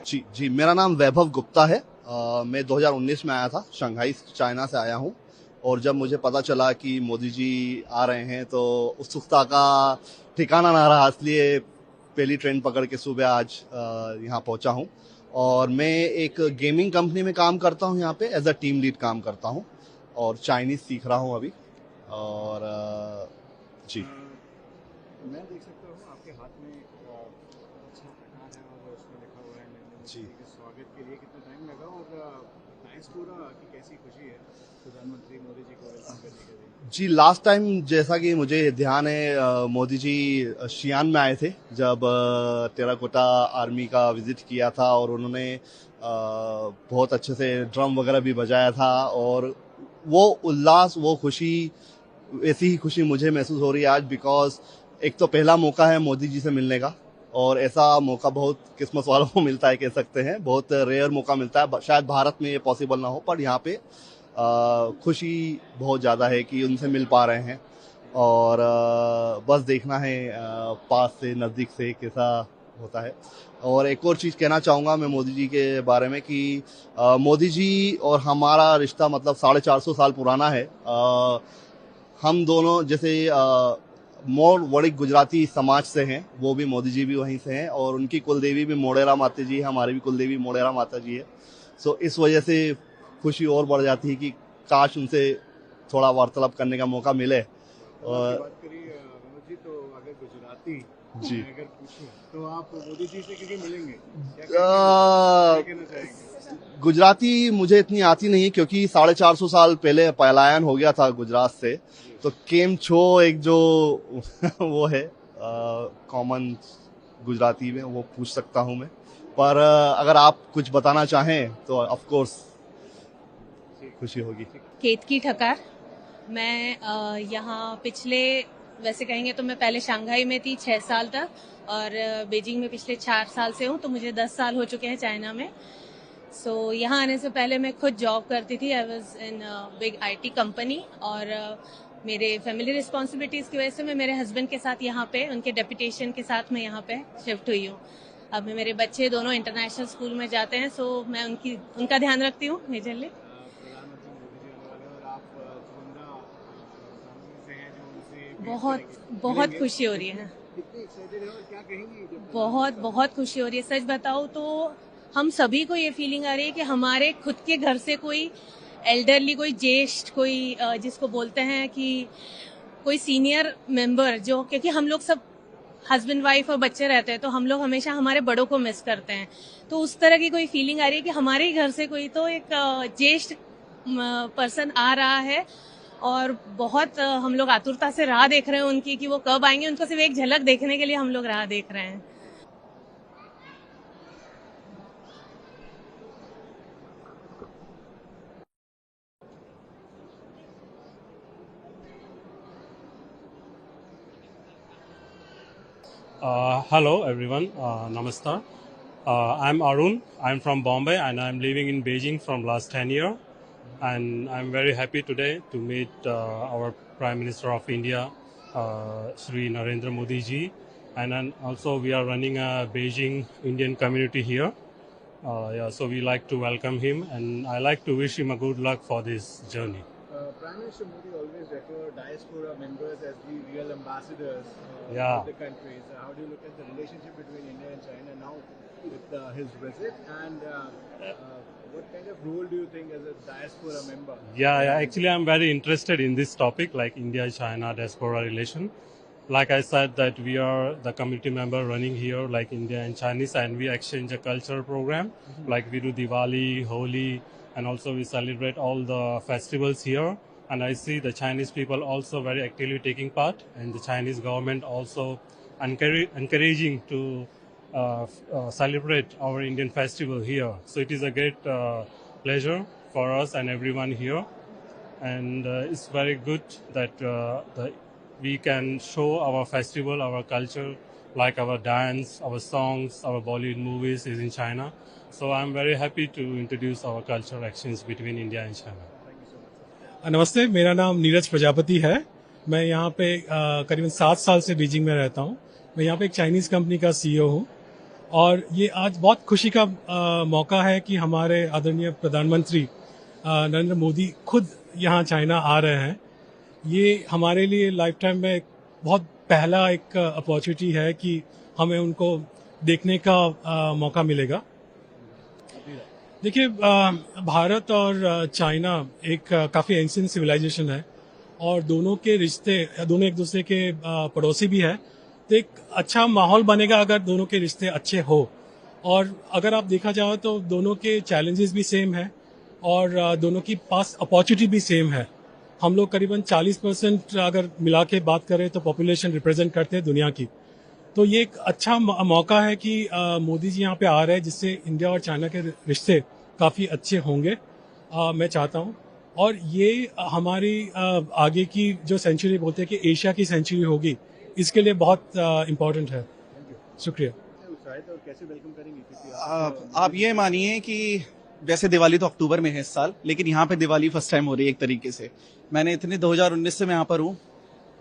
जी जी, मेरा नाम वैभव गुप्ता है। मैं 2019 में आया था, शंघाई चाइना से आया हूँ। और जब मुझे पता चला कि मोदी जी आ रहे हैं तो उत्सुकता का ठिकाना ना रहा, इसलिए पहली ट्रेन पकड़ के सुबह आज यहाँ पहुँचा हूँ। और मैं एक गेमिंग कंपनी में काम करता हूँ, यहाँ पे एज अ टीम लीड काम करता हूँ और चाइनीज़ सीख रहा हूँ अभी। और जी, मैं देख सकता हूँ आपके हाथ में अच्छा प्रकार है और उसमें लिखा हुआ है नरेंद्र मोदी जी जी के स्वागत के लिए कितना टाइम लगा और डायस्पोरा की कैसी खुशी है प्रधानमंत्री मोदी जी को वेलकम करने के लिए। जी, लास्ट टाइम जैसा कि मुझे ध्यान है, मोदी जी शियान में आए थे जब टेराकोटा आर्मी का विजिट किया था, और उन्होंने बहुत अच्छे से ड्रम वगैरह भी बजाया था। और वो उल्लास, वो खुशी, ऐसी ही खुशी मुझे महसूस हो रही है आज, बिकॉज एक तो पहला मौका है मोदी जी से मिलने का, और ऐसा मौका बहुत किस्मत वालों को मिलता है, कह सकते हैं बहुत रेयर मौका मिलता है। शायद भारत में ये पॉसिबल ना हो, पर यहाँ पे खुशी बहुत ज़्यादा है कि उनसे मिल पा रहे हैं। और बस देखना है पास से नज़दीक से कैसा होता है। और एक और चीज़ कहना चाहूँगा मैं मोदी जी के बारे में कि मोदी जी और हमारा रिश्ता मतलब 450 साल पुराना है। हम दोनों जैसे मोर वड़ी गुजराती समाज से हैं, वो भी मोदी जी भी वहीं से हैं, और उनकी कुलदेवी भी मोड़ेरा माता जी है, हमारी भी कुलदेवी मोड़ेरा माता जी है। सो इस वजह से खुशी और बढ़ जाती है कि काश उनसे थोड़ा वार्तालाप करने का मौका मिले। वार्तालाप की बात करिए विनोद जी, तो अगर गुजराती जी, मैं अगर पूछूं तो आप मोदी जी से किसी मिलेंगे अ, क्या कहना चाहेंगे। गुजराती मुझे इतनी आती नहीं है, क्योंकि 450 साल पहले पलायन हो गया था गुजरात से। तो केम छो एक जो वो है कॉमन गुजराती में, वो पूछ सकता हूँ मैं। पर अगर आप कुछ बताना चाहें तो ऑफ कोर्स खुशी होगी। केतकी ठकार। मैं यहाँ पिछले, वैसे कहेंगे तो मैं पहले शंघाई में थी 6 साल तक, और बीजिंग में पिछले 4 साल से हूँ, तो मुझे 10 साल हो चुके हैं चाइना में। सो यहाँ आने से पहले मैं खुद जॉब करती थी। I was in big IT company, और मेरे फैमिली रिस्पॉन्सिबिलिटीज़ की वजह से मैं मेरे हस्बैंड के साथ यहाँ पे, उनके डेपुटेशन के साथ मैं यहाँ पे शिफ्ट हुई हूँ। अब मेरे बच्चे दोनों इंटरनेशनल स्कूल में जाते हैं, सो मैं उनका ध्यान रखती हूँ मेजरली। प्रधानमंत्री मोदी जी आने वाले हैं और आप चुनिंदा फैमिली से हैं जो उनसे बहुत बहुत खुशी हो रही है, कितने एक्साइटेड है और क्या कहेंगे जब बहुत बहुत खुशी हो रही है। सच बताओ तो हम सभी को ये फीलिंग आ रही है कि हमारे खुद के घर से कोई एल्डरली, कोई ज्येष्ठ, कोई जिसको बोलते हैं कि कोई सीनियर मेंबर, जो, क्योंकि हम लोग सब हस्बैंड वाइफ और बच्चे रहते हैं, तो हम लोग हमेशा हमारे बड़ों को मिस करते हैं। तो उस तरह की कोई फीलिंग आ रही है कि हमारे ही घर से कोई तो एक ज्येष्ठ पर्सन आ रहा है, और बहुत हम लोग आतुरता से राह देख रहे हैं उनकी कि वो कब आएंगे। उनको सिर्फ एक झलक देखने के लिए हम लोग राह देख रहे हैं। Hello everyone, Namaskar. I'm Arun. I'm from Bombay and I'm living in Beijing from last 10 years. And I'm very happy today to meet our Prime Minister of India, Sri Narendra Modi ji. And then also we are running a Beijing Indian community here. So we like to welcome him and I like to wish him a good luck for this journey. Prime Minister Modi always refer diaspora members as the real ambassadors Yeah. of the countries. How do you look at the relationship between India and China now with his visit, and what kind of role do you think as a diaspora member? Yeah, actually I'm very interested in this topic, like India-China diaspora relation. Like I said that we are the community member running here like India and Chinese, and we exchange a cultural program, like we do Diwali, Holi, and also we celebrate all the festivals here. And I see the Chinese people also very actively taking part, and the Chinese government also encouraging to celebrate our Indian festival here. So it is a great pleasure for us and everyone here. And it's very good that we can show our festival, our culture, like our dance, our songs, our Bollywood movies is in China. So I'm very happy to introduce our cultural exchange between India and China. नमस्ते, मेरा नाम नीरज प्रजापति है। मैं यहाँ पे करीबन 7 साल से बीजिंग में रहता हूँ। मैं यहाँ पे एक चाइनीज़ कंपनी का CEO हूँ, और ये आज बहुत खुशी का मौका है कि हमारे आदरणीय प्रधानमंत्री नरेंद्र मोदी खुद यहाँ चाइना आ रहे हैं। ये हमारे लिए लाइफ टाइम में बहुत पहला एक अपॉर्चुनिटी है कि हमें उनको देखने का मौका मिलेगा। देखिए, भारत और चाइना एक काफ़ी एंशिएंट सिविलाइजेशन है और दोनों के रिश्ते, दोनों एक दूसरे के पड़ोसी भी है, तो एक अच्छा माहौल बनेगा अगर दोनों के रिश्ते अच्छे हो। और अगर आप देखा जाए तो दोनों के चैलेंजेस भी सेम है और दोनों की पास अपॉर्चुनिटी भी सेम है। हम लोग करीबन 40% अगर मिला के बात करें तो पॉपुलेशन रिप्रेजेंट करते हैं दुनिया की। तो ये एक अच्छा मौका है कि मोदी जी यहाँ पे आ रहे हैं, जिससे इंडिया और चाइना के रिश्ते काफ़ी अच्छे होंगे, मैं चाहता हूँ। और ये हमारी आगे की जो सेंचुरी बोलते हैं कि एशिया की सेंचुरी होगी, इसके लिए बहुत इम्पोर्टेंट है। शुक्रिया। और कैसे वेलकम करेंगे? क्योंकि आप ये मानिए कि वैसे दिवाली तो अक्टूबर में है इस साल, लेकिन यहाँ पे दिवाली फर्स्ट टाइम हो रही है एक तरीके से। मैंने इतने 2019 से मैं यहाँ पर हूँ,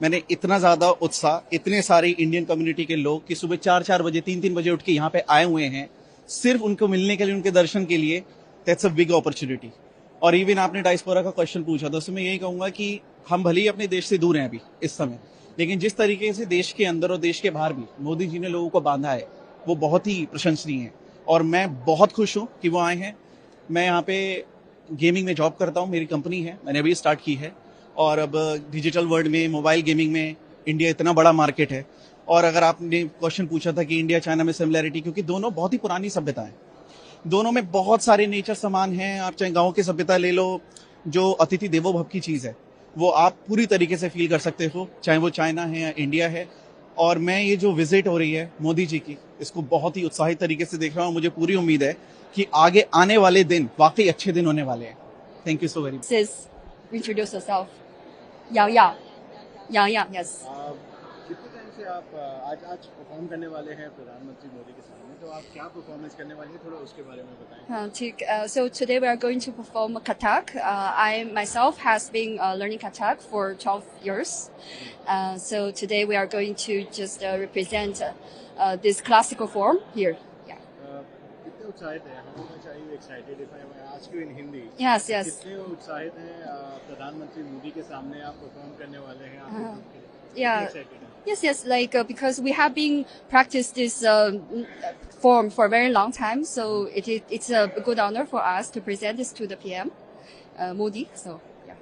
मैंने इतना ज्यादा उत्साह, इतने सारे इंडियन कम्युनिटी के लोग कि सुबह 4-4 बजे 3-3 बजे उठ के यहाँ पे आए हुए हैं सिर्फ उनको मिलने के लिए, उनके दर्शन के लिए। That's a big opportunity. और इवन आपने डायस्पोरा का क्वेश्चन पूछा था, उसमें यही कहूंगा कि हम भले ही अपने देश से दूर हैं अभी इस समय, लेकिन जिस तरीके से देश के अंदर और देश के बाहर भी मोदी जी ने लोगों को बांधा है वो बहुत ही प्रशंसनीय है। और मैं बहुत खुश हूँ कि वो आए हैं। मैं यहाँ पे गेमिंग में जॉब करता हूँ, मेरी कंपनी है, मैंने अभी स्टार्ट की है। और अब डिजिटल वर्ल्ड में, मोबाइल गेमिंग में इंडिया इतना बड़ा मार्केट है। और अगर आपने क्वेश्चन पूछा था कि इंडिया चाइना में सिमिलैरिटी, क्योंकि दोनों बहुत ही पुरानी सभ्यता है, दोनों में बहुत सारे नेचर समान हैं। आप चाहे गाँव की सभ्यता ले लो, जो अतिथि देवो भव की चीज़ है वो आप पूरी तरीके से फील कर सकते हो, चाहे वो चाइना है या इंडिया है। और मैं ये जो विजिट हो रही है मोदी जी की, इसको बहुत ही उत्साहित तरीके से देख रहा हूँ। मुझे पूरी उम्मीद है कि आगे आने वाले दिन वाकई अच्छे दिन होने वाले हैं। Thank you so very much. Introduce yourself. Yang Yang. Yang Yang, yes. कितने टाइम से आप आज परफॉर्म करने वाले हैं प्रधानमंत्री मोदी के सामने, तो आप क्या परफॉर्मेंस करने वाले हैं, थोड़ा उसके बारे में बताएं। ठीक. So today we are going to perform Kathak. I myself has been learning Kathak for 12 years. So today we are going to just represent this classical form here. Yeah. कितने उत्साहित हैं? How much are you excited? If I ask you in Hindi. Yes, yes. कितने उत्साहित हैं प्रधानमंत्री मोदी के सामने आप परफॉर्म करने वाले हैं आपके ग्रुप के लिए? Yeah. कितने excited हैं? Yes, yes. Like because we have been practiced this form for a very long time, so it's a good honor for us to present this to the PM, Modi. So yeah.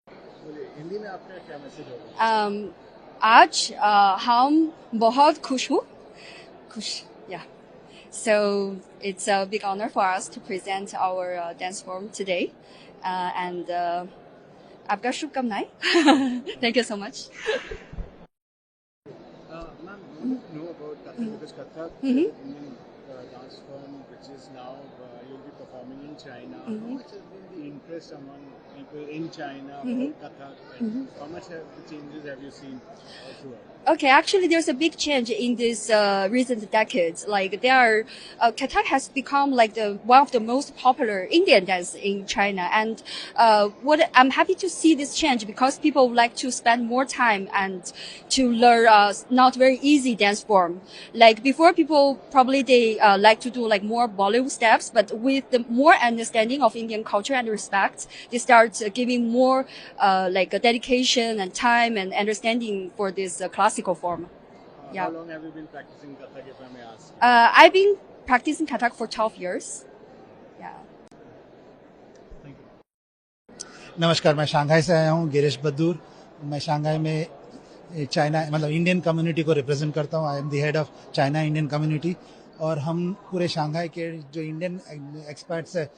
बोलिए, हिंदी में आपका क्या message होगा? आज हम बहुत खुश हूँ, खुश. Yeah. So it's a big honor for us to present our dance form today, and आपका शुभकामनाएं. Thank you so much. Ma'am, I want to know about Kathak, because Kathak, Indian dance form, which is now you'll be performing in China. How much has been the interest among people in China about Kathak, and how much changes have you seen throughout? Okay, actually, there's a big change in this recent decades. Like, Kathak has become like one of the most popular Indian dance in China, and what I'm happy to see this change, because people like to spend more time and to learn not very easy dance form. Like before, people probably they like to do like more Bollywood steps, but with the more understanding of Indian culture and respect, they start giving more like a dedication and time and understanding for this classical form. Yeah. How long have you been practicing Kathak, if I may ask? I've been practicing Kathak for 12 years. Yeah. Thank you. नमस्कार, मैं Shanghai से आया हूँ, गिरीश बद्दूर। मैं Shanghai में China मतलब Indian community को represent करता हूँ। I am the head of China Indian community. और हम पूरे शंघाई के जो इंडियन एक्सपर्ट्स है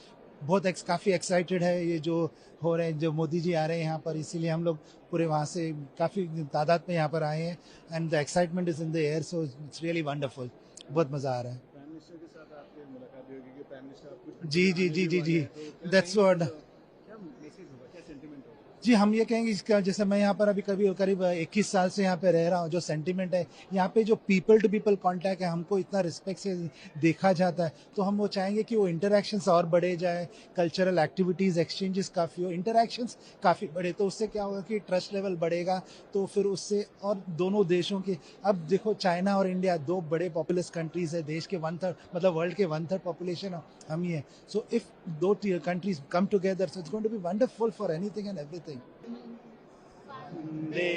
बहुत काफ़ी एक्साइटेड है ये जो हो रहे हैं, जो मोदी जी आ रहे हैं यहाँ पर, इसीलिए हम लोग पूरे वहाँ से काफ़ी तादाद में यहाँ पर आए हैं। And the excitement is in the air, so it's really wonderful. बहुत मज़ा आ रहा है। प्राइम मिनिस्टर के साथ आपकी मुलाकात भी होगी कि प्राइम मिनिस्टर आपको जी जी जी जी जी, दैट्स व्हाट। क्या मैसेज होगा, क्या सेंटिमेंट होगा? जी हम ये कहेंगे इसका, जैसे मैं यहाँ पर अभी करीब 21 साल से यहाँ पे रह रहा हूँ, जो सेंटिमेंट है यहाँ पे, जो पीपल टू पीपल कांटेक्ट है, हमको इतना रिस्पेक्ट से देखा जाता है, तो हम वो चाहेंगे कि वो इंटरेक्शंस और बढ़े जाए, कल्चरल एक्टिविटीज एक्सचेंजेस काफ़ी हो, इंटरेक्शंस काफ़ी बढ़े, तो उससे क्या होगा कि ट्रस्ट लेवल बढ़ेगा, तो फिर उससे और दोनों देशों के, अब देखो चाइना और इंडिया दो बड़े पॉपुलस कंट्रीज है, देश के 1/3 मतलब वर्ल्ड के 1/3 पॉपुलेशन हम ही है, सो इफ दो countries come together, so it's going to be wonderful for anything and everything. वन्दे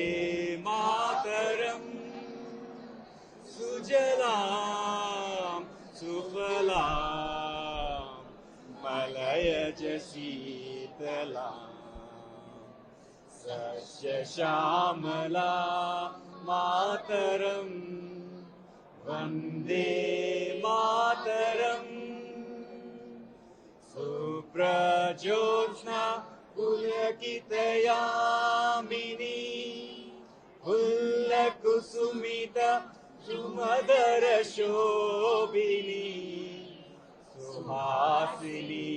मातरम् सुजलां सुफलां मलयज शीतलां सस्यश्यामला मातरम् वन्दे मातरम् सुप्रज्योत्स्ना पुलकितयामिनी फुल्लकुसुमित सुमधुर शोभिनी सुहासिनी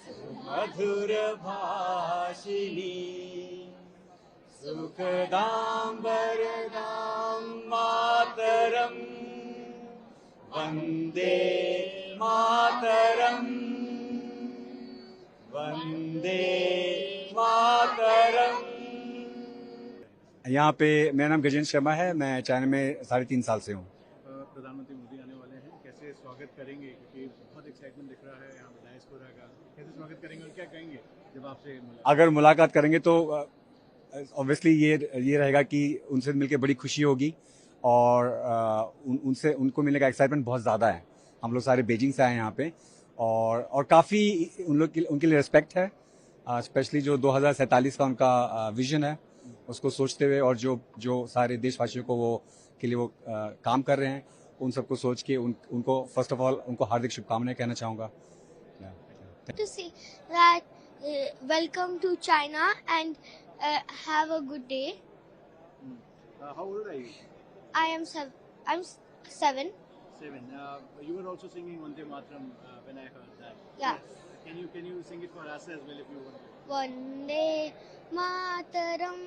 सुमधुर भाषिणी सुखदां वरदां मातरम् वन्दे मातरम् वन्दे मातरम्. यहाँ पे मेरा नाम गजेंद्र शर्मा है, मैं चाइना में 3.5 साल से हूँ. प्रधानमंत्री मोदी आने वाले हैं, कैसे स्वागत करेंगे, क्योंकि बहुत एक्साइटमेंट दिख रहा है यहाँ पे डायस्पोरा का, कैसे स्वागत करेंगे और क्या कहेंगे जब आपसे अगर मुलाकात करेंगे तो ऑब्वियसली ये रहेगा कि उनसे मिलकर बड़ी खुशी होगी और उनसे उनको मिलने का एक्साइटमेंट बहुत ज़्यादा है. हम लोग सारे बीजिंग से आए हैं यहाँ पे और काफ़ी उनके लिए रिस्पेक्ट है, स्पेशली जो 2047 का उनका विजन है उसको सोचते हुए, और जो सारे देशवासियों को वो के लिए वो काम कर रहे हैं, उन सबको सोच के उनको फर्स्ट ऑफ ऑल उनको हार्दिक शुभकामनाएं कहना चाहूँगा. To say that welcome to China and have a good day. How old are you? I am 7. I'm 7. 7. You were also singing Vande Mataram when I heard that. Yeah. Can you sing it for us as well if you want? Vande Mataram.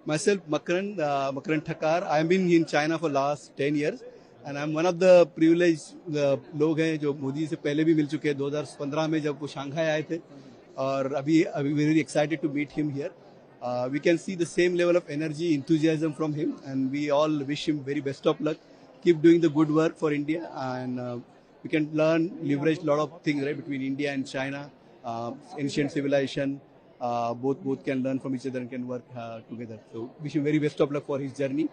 Myself, Makaran Thakar. I have been in China for last 10 years and I am one of the privileged लोग हैं जो मोदी से पहले भी मिल चुके हैं 2015 में जब वो शंघाई आए थे, और अभी very excited to meet him here. We can see the same level of energy, enthusiasm from him, and we all wish him very best of luck. Keep doing the good work for India, and we can leverage a lot of things right between India and China, ancient civilization. Both can learn from each other and can work together. So wish him very best of luck for his journey.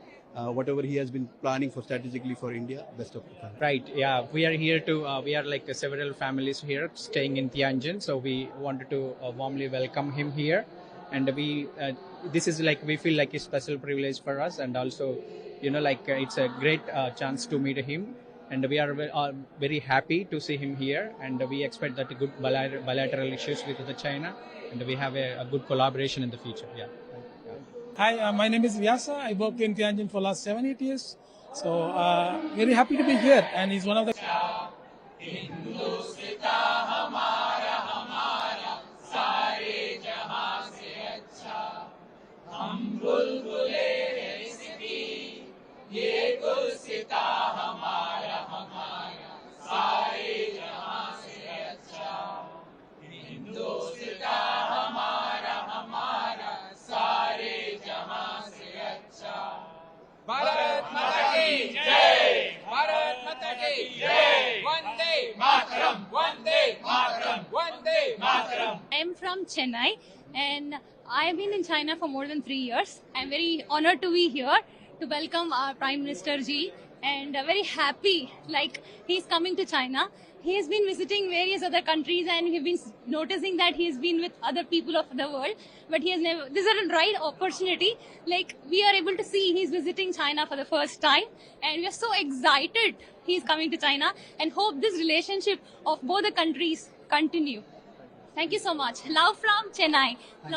Whatever he has been planning for strategically for India, best of luck. Right, yeah, we are here to, we are like several families here staying in Tianjin, so we wanted to warmly welcome him here. And we, this is like, we feel like a special privilege for us, and also, you know, like it's a great chance to meet him. And we are very happy to see him here, and we expect that good bilateral issues with the China, and we have a good collaboration in the future. Yeah. Hi, my name is Vyasa. I worked in Tianjin for last 7-8 years. So very happy to be here, and he's one of the. Bharat माता की जय, भारत माता की जय, Vande Mataram, Vande Mataram, Vande Mataram. I am from Chennai and I have been in China for more than 3 years. I am very honored to be here to welcome our Prime Minister Ji, and very happy like he's coming to China. He has been visiting various other countries and we've been noticing that he has been with other people of the world, but he has never, this is a right opportunity, like we are able to see he's visiting China for the first time, and we are so excited he's coming to China and hope this relationship of both the countries continue. Thank you so much. Love from Chennai. Love.